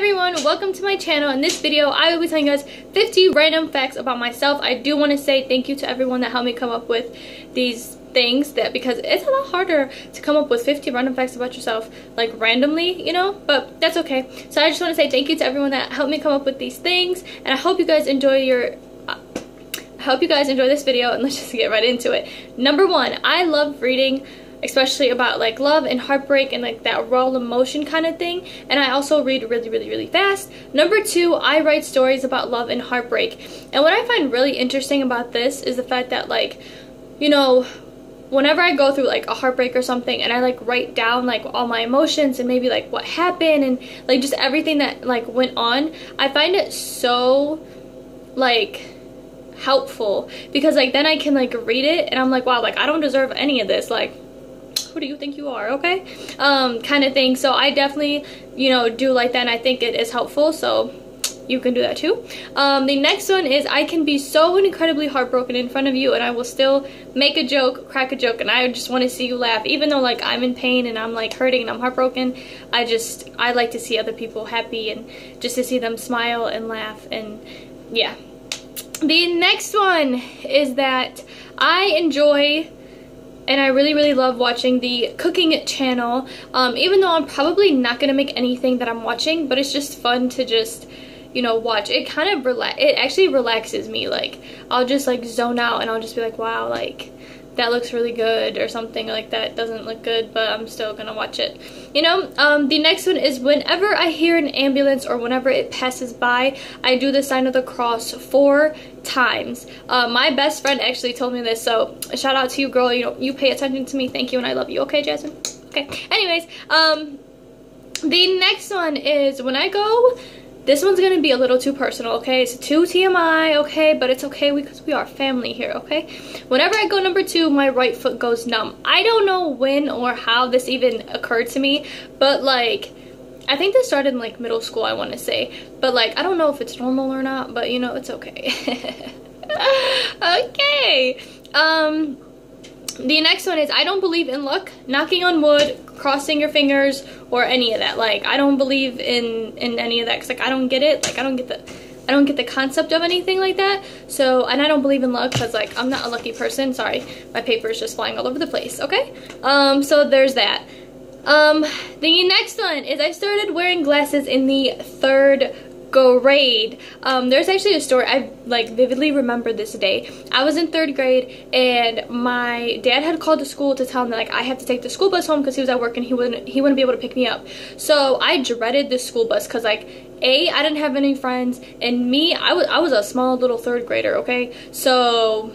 everyone, welcome to my channel. In this video, I will be telling you guys 50 random facts about myself. I do want to say thank you to everyone that helped me come up with these things, because it's a lot harder to come up with 50 random facts about yourself, like randomly, you know, but that's okay. So I just want to say thank you to everyone that helped me come up with these things, and I hope you guys enjoy this video, and let's just get right into it. Number one, I love reading, especially about like love and heartbreak and like that raw emotion kind of thing, and I also read really fast. Number two, I write stories about love and heartbreak, and what I find really interesting about this is the fact that, like, you know, whenever I go through like a heartbreak or something and I like write down like all my emotions and maybe like what happened and like just everything that like went on, I find it so like helpful, because like then I can like read it and I'm like, wow, like I don't deserve any of this, like who do you think you are, okay, kind of thing. So I definitely, you know, do like that, and I think it is helpful, so you can do that too. The next one is I can be so incredibly heartbroken in front of you and I will still make a joke, crack a joke, and I just want to see you laugh, even though like I'm in pain and I'm like hurting and I'm heartbroken. I like to see other people happy and just to see them smile and laugh, and yeah. The next one is that I enjoy and I really love watching the cooking channel, even though I'm probably not gonna make anything that I'm watching, but it's just fun to just, you know, watch. It kind of it actually relaxes me. Like I'll just like zone out and I'll just be like, wow, like that looks really good, or something like that doesn't look good, but I'm still gonna watch it, you know. The next one is whenever I hear an ambulance or whenever it passes by, I do the sign of the cross 4 times. My best friend actually told me this, so shout out to you, girl. You know, you pay attention to me. Thank you, and I love you. Okay, Jasmine? Okay. Anyways, the next one is when I go, this one's gonna be a little too personal, okay? It's too TMI, okay? But it's okay because we are family here, okay? Whenever I go number 2, my right foot goes numb. I don't know when or how this even occurred to me, but like, I think this started in like middle school, I want to say. But like, I don't know if it's normal or not, but you know, it's okay. Okay. The next one is I don't believe in luck, knocking on wood, crossing your fingers, or any of that. Like I don't believe in any of that, because like I don't get it. Like I don't get the concept of anything like that. So, and I don't believe in luck because like I'm not a lucky person. Sorry, my paper is just flying all over the place. Okay. So there's that. The next one is I started wearing glasses in the 3rd grade. There's actually a story. I like vividly remember this day. I was in 3rd grade and my dad had called the school to tell him that like I have to take the school bus home because he was at work and he wouldn't be able to pick me up. So I dreaded the school bus because like A, I didn't have any friends, and me, I was a small little 3rd grader, okay? So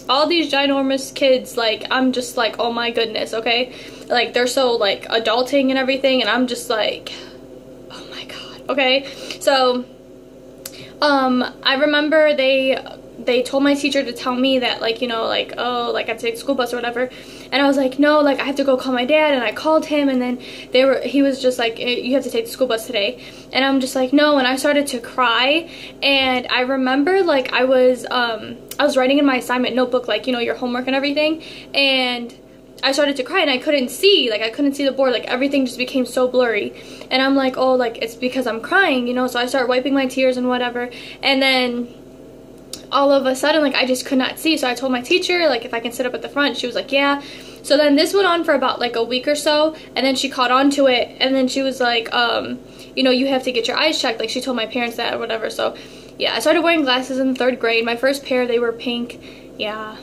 all these ginormous kids, like I'm just like, oh my goodness, okay? Like they're so like adulting and everything, and I'm just like, oh my god, okay? So I remember they told my teacher to tell me that, like, you know, like, oh, like I have to take the school bus or whatever, and I was like, no, like I have to go call my dad, and I called him, and then he was just like, you have to take the school bus today, and I'm just like, no, and I started to cry. And I remember like I was writing in my assignment notebook, like, you know, your homework and everything, and I started to cry and I couldn't see the board, like everything just became so blurry, and I'm like, oh, like it's because I'm crying, you know. So I start wiping my tears and whatever, and then all of a sudden like I just could not see. So I told my teacher like if I can sit up at the front. She was like, yeah. So then this went on for about like a week or so, and then she caught on to it, and then she was like, you know, you have to get your eyes checked. Like she told my parents that or whatever. So yeah, I started wearing glasses in 3rd grade. My first pair, they were pink. Yeah,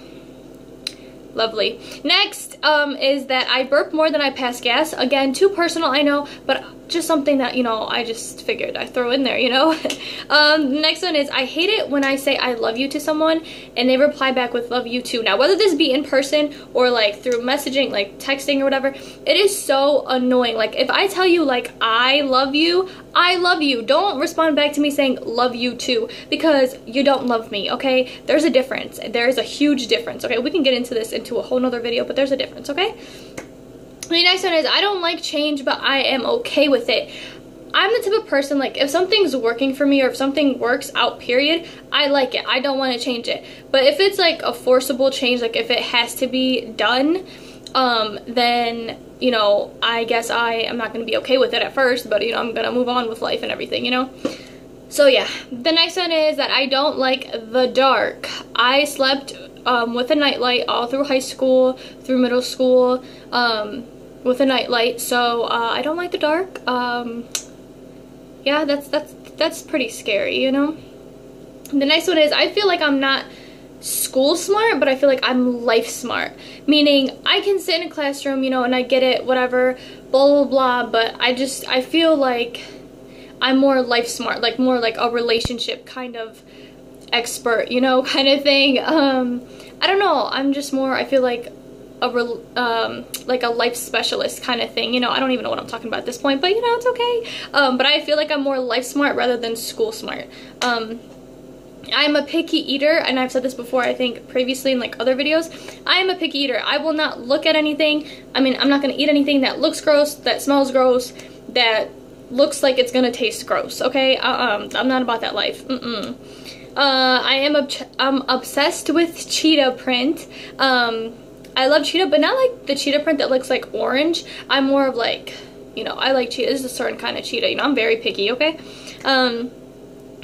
lovely. Next is that I burp more than I pass gas. Again, too personal, I know, but just something that, you know, I just figured I'd throw in there, you know. Next one is I hate it when I say I love you to someone and they reply back with love you too. Now, whether this be in person or like through messaging, like texting or whatever, it is so annoying. Like if I tell you like I love you, don't respond back to me saying love you too, because you don't love me, okay? There's a difference. There is a huge difference, okay? We can get into this into a whole nother video, but there's a difference, okay? The next one is I don't like change, but I am okay with it. I'm the type of person, like, if something's working for me or if something works out, period, I like it. I don't want to change it. But if it's like a forcible change, like if it has to be done, then you know, I guess I am not going to be okay with it at first, but, you know, I'm going to move on with life and everything, you know. So yeah, the next one is that I don't like the dark. I slept with a nightlight all through high school, through middle school, with a nightlight, so I don't like the dark. Yeah, that's pretty scary, you know. The next one is I feel like I'm not school smart, but I feel like I'm life smart, meaning I can sit in a classroom, you know, and I get it, whatever, blah blah blah, but I feel like I'm more life smart, like more like a relationship kind of expert, you know, kind of thing. I don't know, I'm just more, I feel like a life specialist kind of thing, you know. I don't even know what I'm talking about at this point, but you know, it's okay. But I feel like I'm more life smart rather than school smart. I'm a picky eater, and I've said this before, I think previously in like other videos. I am a picky eater. I will not look at anything. I mean, I'm not going to eat anything that looks gross, that smells gross, that looks like it's going to taste gross, okay? I'm not about that life. I'm obsessed with cheetah print. I love cheetah, but not like the cheetah print that looks like orange. I'm more of like, you know, I like cheetah. This is a certain kind of cheetah, you know, I'm very picky, okay?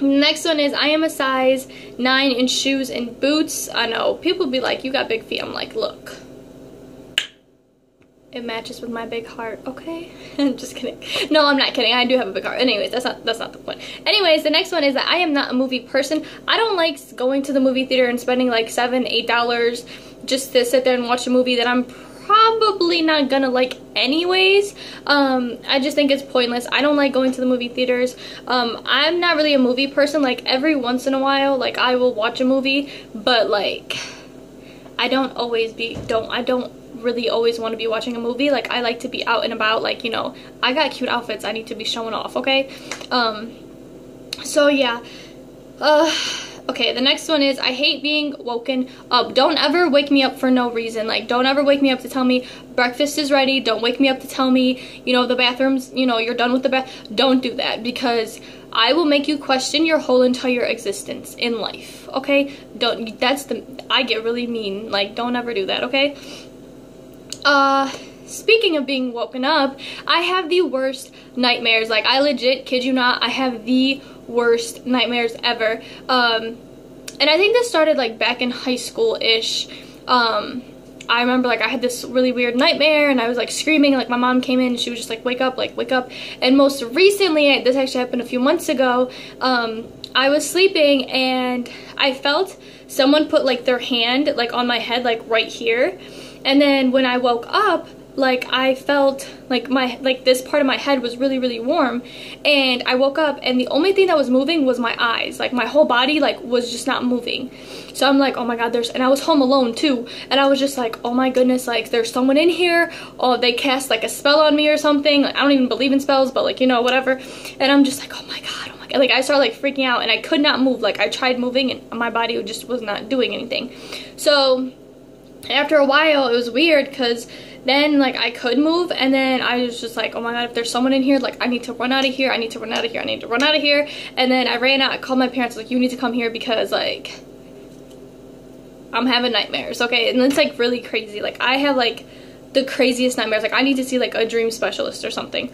Next one is I am a size 9 in shoes and boots. I know, people be like, you got big feet. I'm like, look, it matches with my big heart, okay? I'm just kidding. No, I'm not kidding. I do have a big heart. Anyways, that's not the point. Anyways, the next one is that I am not a movie person. I don't like going to the movie theater and spending like $7, $8 just to sit there and watch a movie that I'm probably not gonna like anyways. I just think it's pointless. I don't like going to the movie theaters. I'm not really a movie person. Like every once in a while, like I will watch a movie, but like I don't really always want to be watching a movie. Like I like to be out and about, like, you know, I got cute outfits I need to be showing off, okay? So yeah. Okay, the next one is I hate being woken up. Don't ever wake me up for no reason. Like, don't ever wake me up to tell me breakfast is ready. Don't wake me up to tell me, you know, the bathroom's, you know, you're done with the bath. Don't do that, because I will make you question your whole entire existence in life, okay? I get really mean. Like, don't ever do that, okay? Speaking of being woken up, I have the worst nightmares. Like, I legit, kid you not, I have the worst nightmares ever. And I think this started like back in high school-ish. I remember like I had this really weird nightmare and I was like screaming, like my mom came in and she was just like, wake up, like wake up. And most recently, this actually happened a few months ago, I was sleeping and I felt someone put like their hand like on my head, like right here. And then when I woke up, like I felt like this part of my head was really, really warm, and I woke up and the only thing that was moving was my eyes. Like my whole body like was just not moving. So I'm like, oh my god, and I was home alone too, and I was just like, oh my goodness, like there's someone in here. Oh, they cast like a spell on me or something. Like, I don't even believe in spells, but like, you know, whatever. And I'm just like, oh my god, like I started like freaking out and I could not move. Like I tried moving and my body just was not doing anything. So after a while it was weird, because then like I could move, and then I was just like, oh my god, if there's someone in here, like I need to run out of here, I need to run out of here, I need to run out of here. And then I ran out, I called my parents, like, you need to come here because like I'm having nightmares, okay? And it's like really crazy. Like I have like the craziest nightmares. Like I need to see like a dream specialist or something.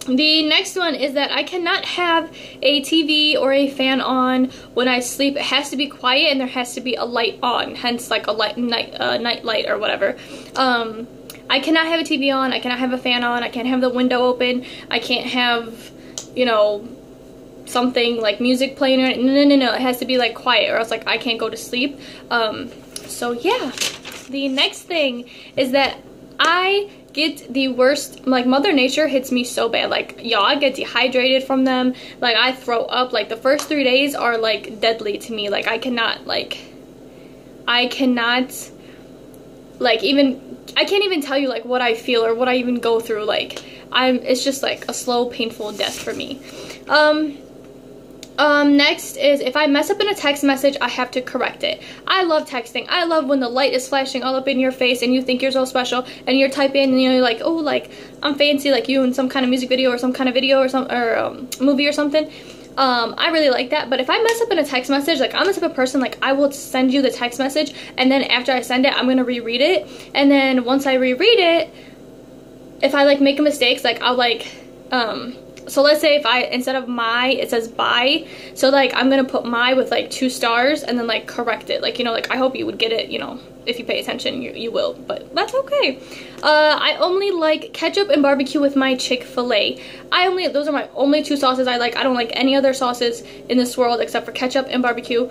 The next one is that I cannot have a TV or a fan on when I sleep. It has to be quiet and there has to be a light on, hence like a night light or whatever. I cannot have a TV on, I cannot have a fan on, I can't have the window open, I can't have, you know, something like music playing or no, it has to be like quiet or else like I can't go to sleep. So yeah, the next thing is that I get the worst, like Mother Nature hits me so bad. Like y'all, I get dehydrated from them. Like I throw up. Like the first 3 days are like deadly to me. Like I cannot even, I can't even tell you like what I feel or what I even go through. Like it's just like a slow, painful death for me. Next is if I mess up in a text message, I have to correct it. I love texting. I love when the light is flashing all up in your face and you think you're so special and you're typing and you're like, oh, like I'm fancy like you in some kind of music video or some kind of video or movie or something. I really like that. But if I mess up in a text message, like I'm the type of person, like I will send you the text message, and then after I send it, I'm gonna reread it, and then once I reread it, if I like make mistakes, like I'll like so let's say if I, instead of my, it says bye, so like I'm gonna put my with like 2 stars and then like correct it, like, you know, like I hope you would get it, you know, if you pay attention, you will, but that's okay. I only like ketchup and barbecue with my Chick-fil-A. Those are my only 2 sauces I like. I don't like any other sauces in this world except for ketchup and barbecue.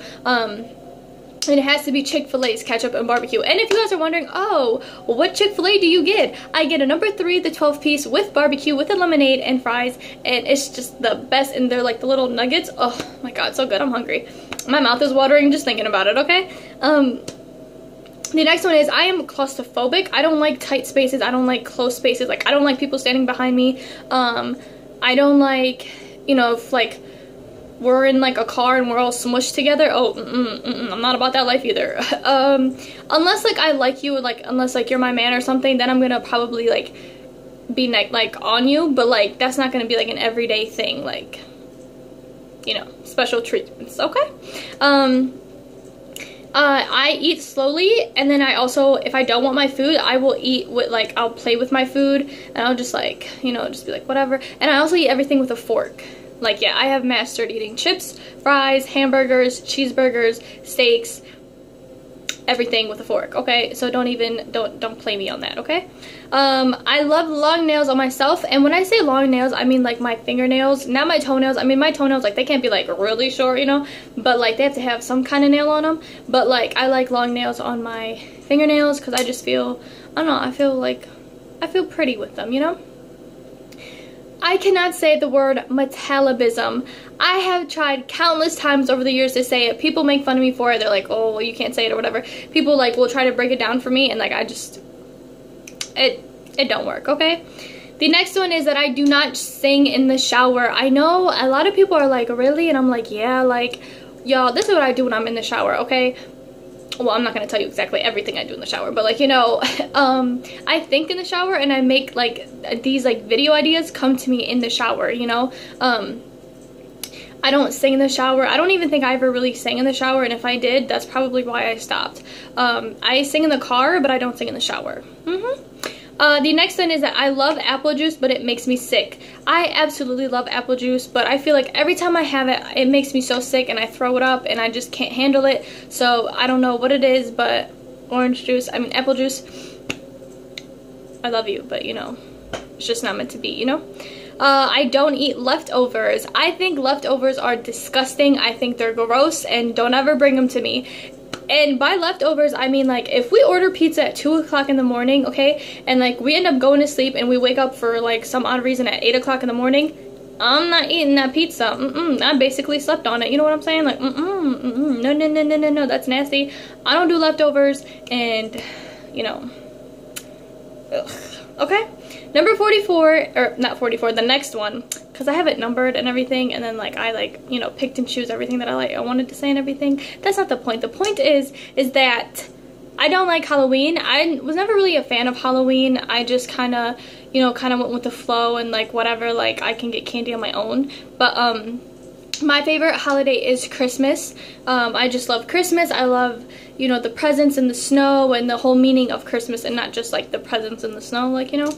And it has to be Chick-fil-A's ketchup and barbecue. And if you guys are wondering, oh, well, what Chick-fil-A do you get? I get a number 3, the 12-piece with barbecue, with a lemonade and fries. And it's just the best. And they're like the little nuggets. Oh my God, so good. I'm hungry. My mouth is watering just thinking about it, okay? The next one is I am claustrophobic. I don't like tight spaces. I don't like close spaces. Like, I don't like people standing behind me. I don't like, you know, if like we're in like a car and we're all smushed together. Oh, I'm not about that life either. Unless like I like you, like unless like you're my man or something, then I'm gonna probably like be like on you, but like that's not gonna be like an everyday thing, like, you know, special treatments, okay? I eat slowly, and then I also, if I don't want my food, I will eat with, like, I'll play with my food, and I'll just, like, you know, just be like, whatever. And I also eat everything with a fork. Like, yeah, I have mastered eating chips, fries, hamburgers, cheeseburgers, steaks, everything with a fork, okay? So don't play me on that, okay? I love long nails on myself, and when I say long nails, I mean like my fingernails, not my toenails. I mean my toenails, like they can't be like really short, you know, but like they have to have some kind of nail on them. But like I like long nails on my fingernails because I just feel, I don't know, I feel pretty with them, you know? I cannot say the word metabolism. I have tried countless times over the years to say it. People make fun of me for it. They're like, oh, well, you can't say it or whatever. People like will try to break it down for me, and like I just, it don't work, okay? The next one is that I do not sing in the shower. I know a lot of people are like, really? And I'm like, yeah, like, y'all, this is what I do when I'm in the shower, okay? Well, I'm not going to tell you exactly everything I do in the shower, but like, you know, I think in the shower, and I make like these like video ideas come to me in the shower, you know? I don't sing in the shower. I don't even think I ever really sang in the shower, and if I did, that's probably why I stopped. I sing in the car, but I don't sing in the shower. The next one is that I love apple juice, but it makes me sick. I absolutely love apple juice, but I feel like every time I have it, it makes me so sick, and I throw it up, and I just can't handle it. So I don't know what it is, but apple juice, I love you, but you know, it's just not meant to be, you know? I don't eat leftovers. I think leftovers are disgusting. I think they're gross, and don't ever bring them to me. And by leftovers, I mean like if we order pizza at 2 o'clock in the morning, okay, and like we end up going to sleep and we wake up for like some odd reason at 8 o'clock in the morning, I'm not eating that pizza. I basically slept on it. You know what I'm saying? Like, no, that's nasty. I don't do leftovers, and you know, ugh. Okay, number 44, or not 44, the next one, because I have it numbered and everything, and then like I like, you know, picked and choose everything that I wanted to say and everything. That's not the point. The point is that I don't like Halloween. I was never really a fan of Halloween. I just kind of, you know, went with the flow and like whatever, like I can get candy on my own. But my favorite holiday is Christmas. I just love Christmas. I love, you know, the presents and the snow and the whole meaning of Christmas, and not just like the presents and the snow, like, you know.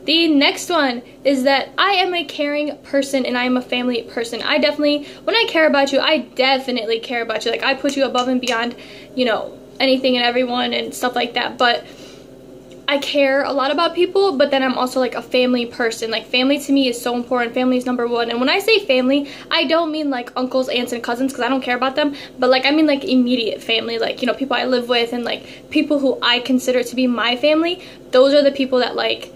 The next one is that I am a caring person, and I am a family person. I definitely, when I care about you, I definitely care about you. Like, I put you above and beyond, you know, anything and everyone and stuff like that. But I care a lot about people, but then I'm also like a family person. Like, family to me is so important. Family is number one. And when I say family, I don't mean like uncles, aunts, and cousins, because I don't care about them. But like, I mean like immediate family, like, you know, people I live with, and like people who I consider to be my family. Those are the people that, like,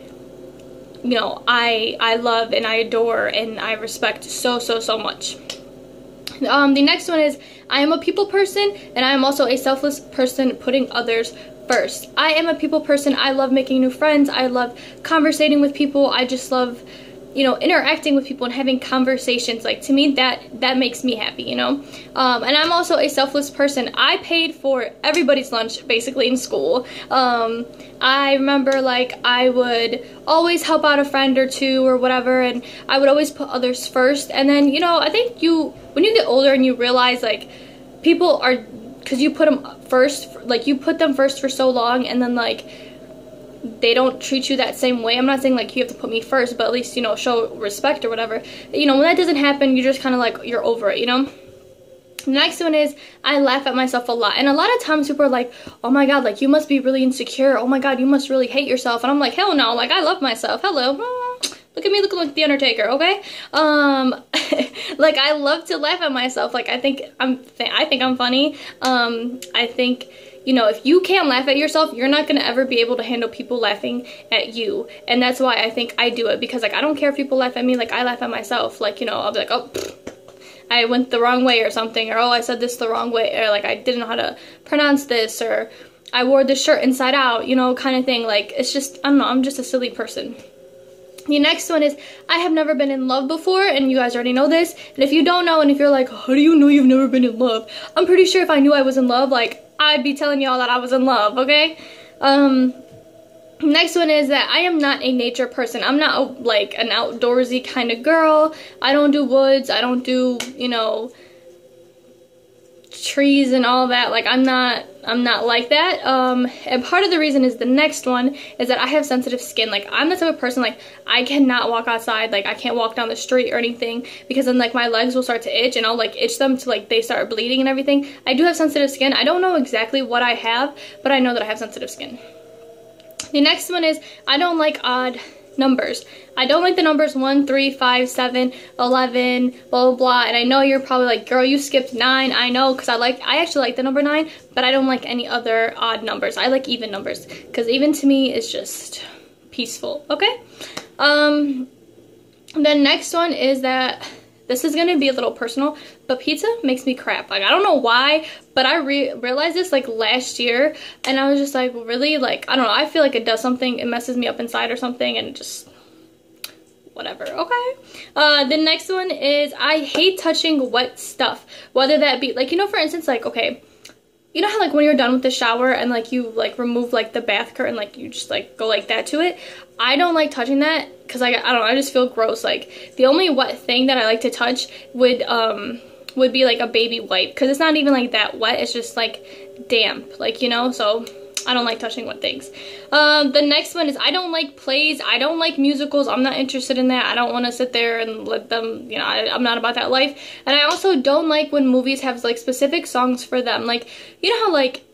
you know, I love and I adore and I respect so much. The next one is I am a people person, and I am also a selfless person, putting others first. I am a people person. I love making new friends. I love conversating with people. I just love you know, interacting with people and having conversations. Like, to me, that makes me happy, you know. And I'm also a selfless person. I paid for everybody's lunch basically in school. I remember, like, I would always help out a friend or two or whatever, and I would always put others first. And then, you know, I think when you get older and you realize, like, people are, because you put them first, like, you put them first for so long, and then, like, they don't treat you that same way. I'm not saying, like, you have to put me first, but at least, you know, show respect or whatever. You know, when that doesn't happen, you're just kind of like, you're over it, you know? The next one is, I laugh at myself a lot. And a lot of times people are like, oh my god, like, you must be really insecure. Oh my god, you must really hate yourself. And I'm like, hell no, like, I love myself. Hello. Look at me looking like The Undertaker, okay? Like, I love to laugh at myself. Like, I think I'm funny. I think, you know, if you can't laugh at yourself, you're not gonna ever be able to handle people laughing at you. And that's why I think I do it, because, like, I don't care if people laugh at me. Like, I laugh at myself. Like, you know, I'll be like, oh, I went the wrong way or something, or oh, I said this the wrong way, or like, I didn't know how to pronounce this, or I wore this shirt inside out, you know, kind of thing. Like, it's just, I don't know, I'm just a silly person. The next one is, I have never been in love before, and you guys already know this. And if you don't know, and if you're like, how do you know you've never been in love? I'm pretty sure if I knew I was in love, like, I'd be telling y'all that I was in love, okay? Next one is that I am not a nature person. I'm not like an outdoorsy kind of girl. I don't do woods. I don't do, you know, trees and all that. Like, I'm not like that. And part of the reason is the next one is that I have sensitive skin. Like, I'm the type of person, like, I cannot walk outside. Like, I can't walk down the street or anything, because then, like, my legs will start to itch, and I'll, like, itch them to, like, they start bleeding and everything. I do have sensitive skin. I don't know exactly what I have, but I know that I have sensitive skin. The next one is, I don't like odd numbers. I don't like the numbers 1, 3, 5, 7, 11, blah, blah, blah. And I know you're probably like, girl, you skipped 9. I know, because I actually like the number 9, but I don't like any other odd numbers. I like even numbers, because even to me is just peaceful, okay? The next one is that, this is gonna be a little personal, but pizza makes me crap. Like, I don't know why, but I realized this, like, last year, and I was just like, really? Like, I don't know, I feel like it does something, it messes me up inside or something, and just, whatever, okay? The next one is, I hate touching wet stuff, whether that be, like, you know, for instance, like, okay, you know how, like, when you're done with the shower and, like, you, like, remove, like, the bath curtain, like, you just, like, go like that to it? I don't like touching that, because, I don't know, I just feel gross. Like, the only wet thing that I like to touch would be, like, a baby wipe, because it's not even, like, that wet, it's just, like, damp, like, you know, so I don't like touching wet things. The next one is, I don't like plays, I don't like musicals, I'm not interested in that. I don't want to sit there and let them, you know, I'm not about that life. And I also don't like when movies have, like, specific songs for them. Like, you know how, like,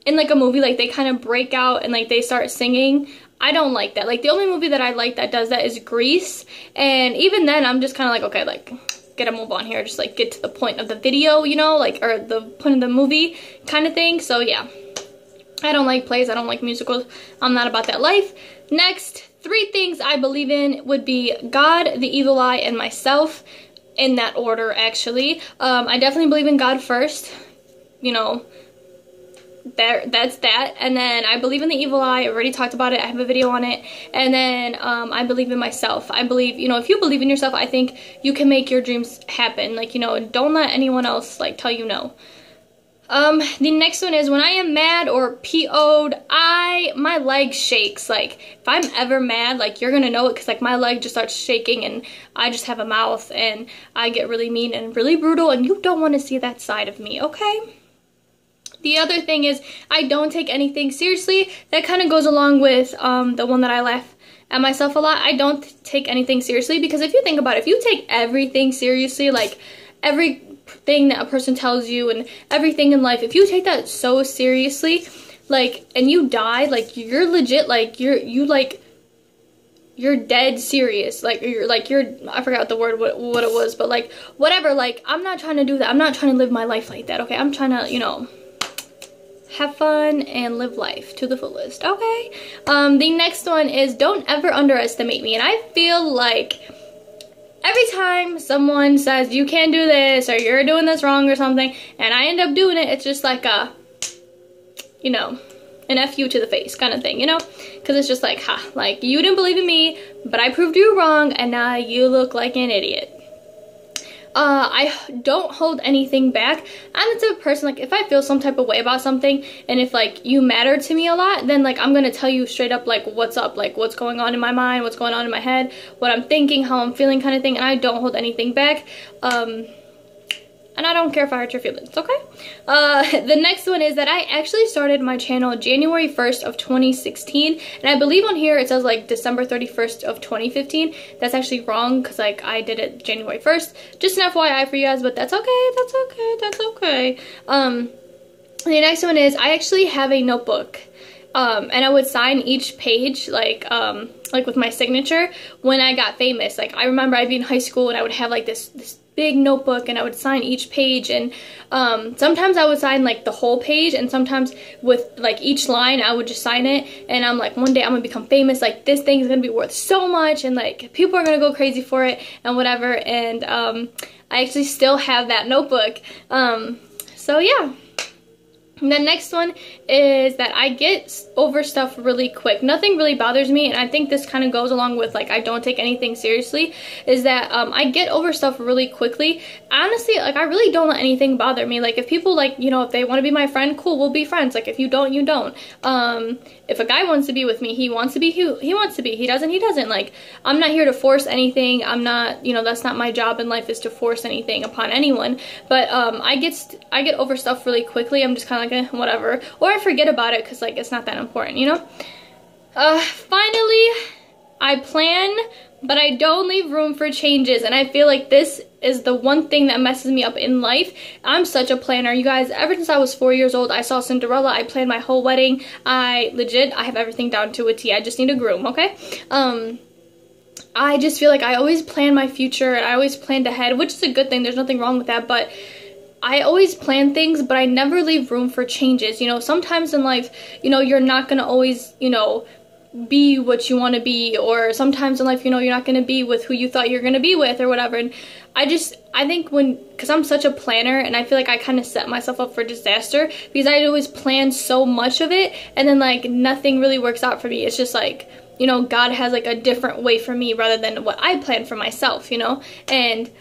in, like, a movie, like, they kind of break out and, like, they start singing? I don't like that. Like, the only movie that I like that does that is Grease, and even then, I'm just kind of like, okay, like, gotta move on here, just, like, get to the point of the video, you know, like, or the point of the movie kind of thing. So, yeah. I don't like plays, I don't like musicals, I'm not about that life. Next, 3 things I believe in would be God, the evil eye, and myself, in that order, actually. I definitely believe in God first, you know, that's that. And then I believe in the evil eye, I already talked about it, I have a video on it. And then I believe in myself. I believe, you know, if you believe in yourself, I think you can make your dreams happen. Like, you know, don't let anyone else, like, tell you no. The next one is, when I am mad or PO'd, my leg shakes. Like, if I'm ever mad, like, you're gonna know it, because, like, my leg just starts shaking, and I just have a mouth, and I get really mean and really brutal, and you don't want to see that side of me, okay? The other thing is, I don't take anything seriously. That kind of goes along with the one that I laugh at myself a lot. I don't take anything seriously, because if you think about it, if you take everything seriously, like, everything that a person tells you and everything in life, if you take that so seriously, like, and you die, like, you're legit, like, you're dead serious. Like, you're I forgot the word, what it was, but, like, whatever. Like, I'm not trying to do that. I'm not trying to live my life like that, okay? I'm trying to, you know, have fun and live life to the fullest, okay? The next one is, don't ever underestimate me. And I feel like every time someone says, you can't do this, or you're doing this wrong or something, and I end up doing it, it's just like a, you know, an F you to the face kind of thing, you know? Because it's just like, ha, like, you didn't believe in me, but I proved you wrong, and now you look like an idiot. I don't hold anything back. I'm the type of person, like, if I feel some type of way about something, and if, like, you matter to me a lot, then, like, I'm gonna tell you straight up, like, what's up, like, what's going on in my mind, what's going on in my head, what I'm thinking, how I'm feeling kind of thing, and I don't hold anything back. And I don't care if I hurt your feelings, okay? The next one is that I actually started my channel January 1st of 2016, and I believe on here it says like December 31st of 2015. That's actually wrong, because like I did it January 1st. Just an FYI for you guys, but that's okay, that's okay, that's okay. The next one is I actually have a notebook, and I would sign each page like with my signature when I got famous. Like, I remember I'd be in high school and I would have like this big notebook, and I would sign each page, and sometimes I would sign like the whole page, and sometimes with like each line I would just sign it, and I'm like, one day I'm gonna become famous, like this thing is gonna be worth so much, and like people are gonna go crazy for it and whatever. And I actually still have that notebook. So yeah. The next one is that I get over stuff really quick. Nothing really bothers me, and I think this kind of goes along with like I don't take anything seriously, is that I get over stuff really quickly. Honestly, like I really don't let anything bother me. Like if people like, you know, if they want to be my friend, cool, we'll be friends. Like if you don't, you don't. If a guy wants to be with me, he wants to be, he wants to be. He doesn't, he doesn't. Like I'm not here to force anything. I'm not, you know, that's not my job in life, is to force anything upon anyone. But I get over stuff really quickly. I'm just kind of like, whatever, or I forget about it because like it's not that important, you know. Finally, I plan, but I don't leave room for changes, and I feel like this is the one thing that messes me up in life. I'm such a planner, you guys. Ever since I was 4 years old, I saw Cinderella. I planned my whole wedding. I have everything down to a T. I just need a groom, okay? I just feel like I always plan my future, and I always planned ahead, which is a good thing. There's nothing wrong with that, but I always plan things, but I never leave room for changes. You know, sometimes in life, you know, you're not gonna always, you know, be what you want to be, or sometimes in life, you know, you're not gonna be with who you thought you're gonna be with or whatever. And I think because I'm such a planner, and I feel like I kind of set myself up for disaster, because I always plan so much of it, and then like nothing really works out for me. It's just like, you know, God has like a different way for me rather than what I plan for myself, you know. And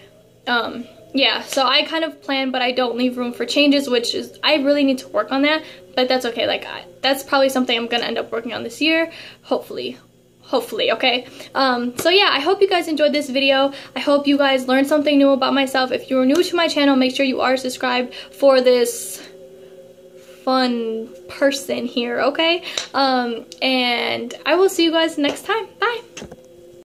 yeah, so I kind of plan, but I don't leave room for changes, which is, I really need to work on that, but that's okay. Like, that's probably something I'm gonna end up working on this year, hopefully, okay? So yeah, I hope you guys enjoyed this video. I hope you guys learned something new about myself. If you're new to my channel, make sure you are subscribed for this fun person here, okay? And I will see you guys next time. Bye!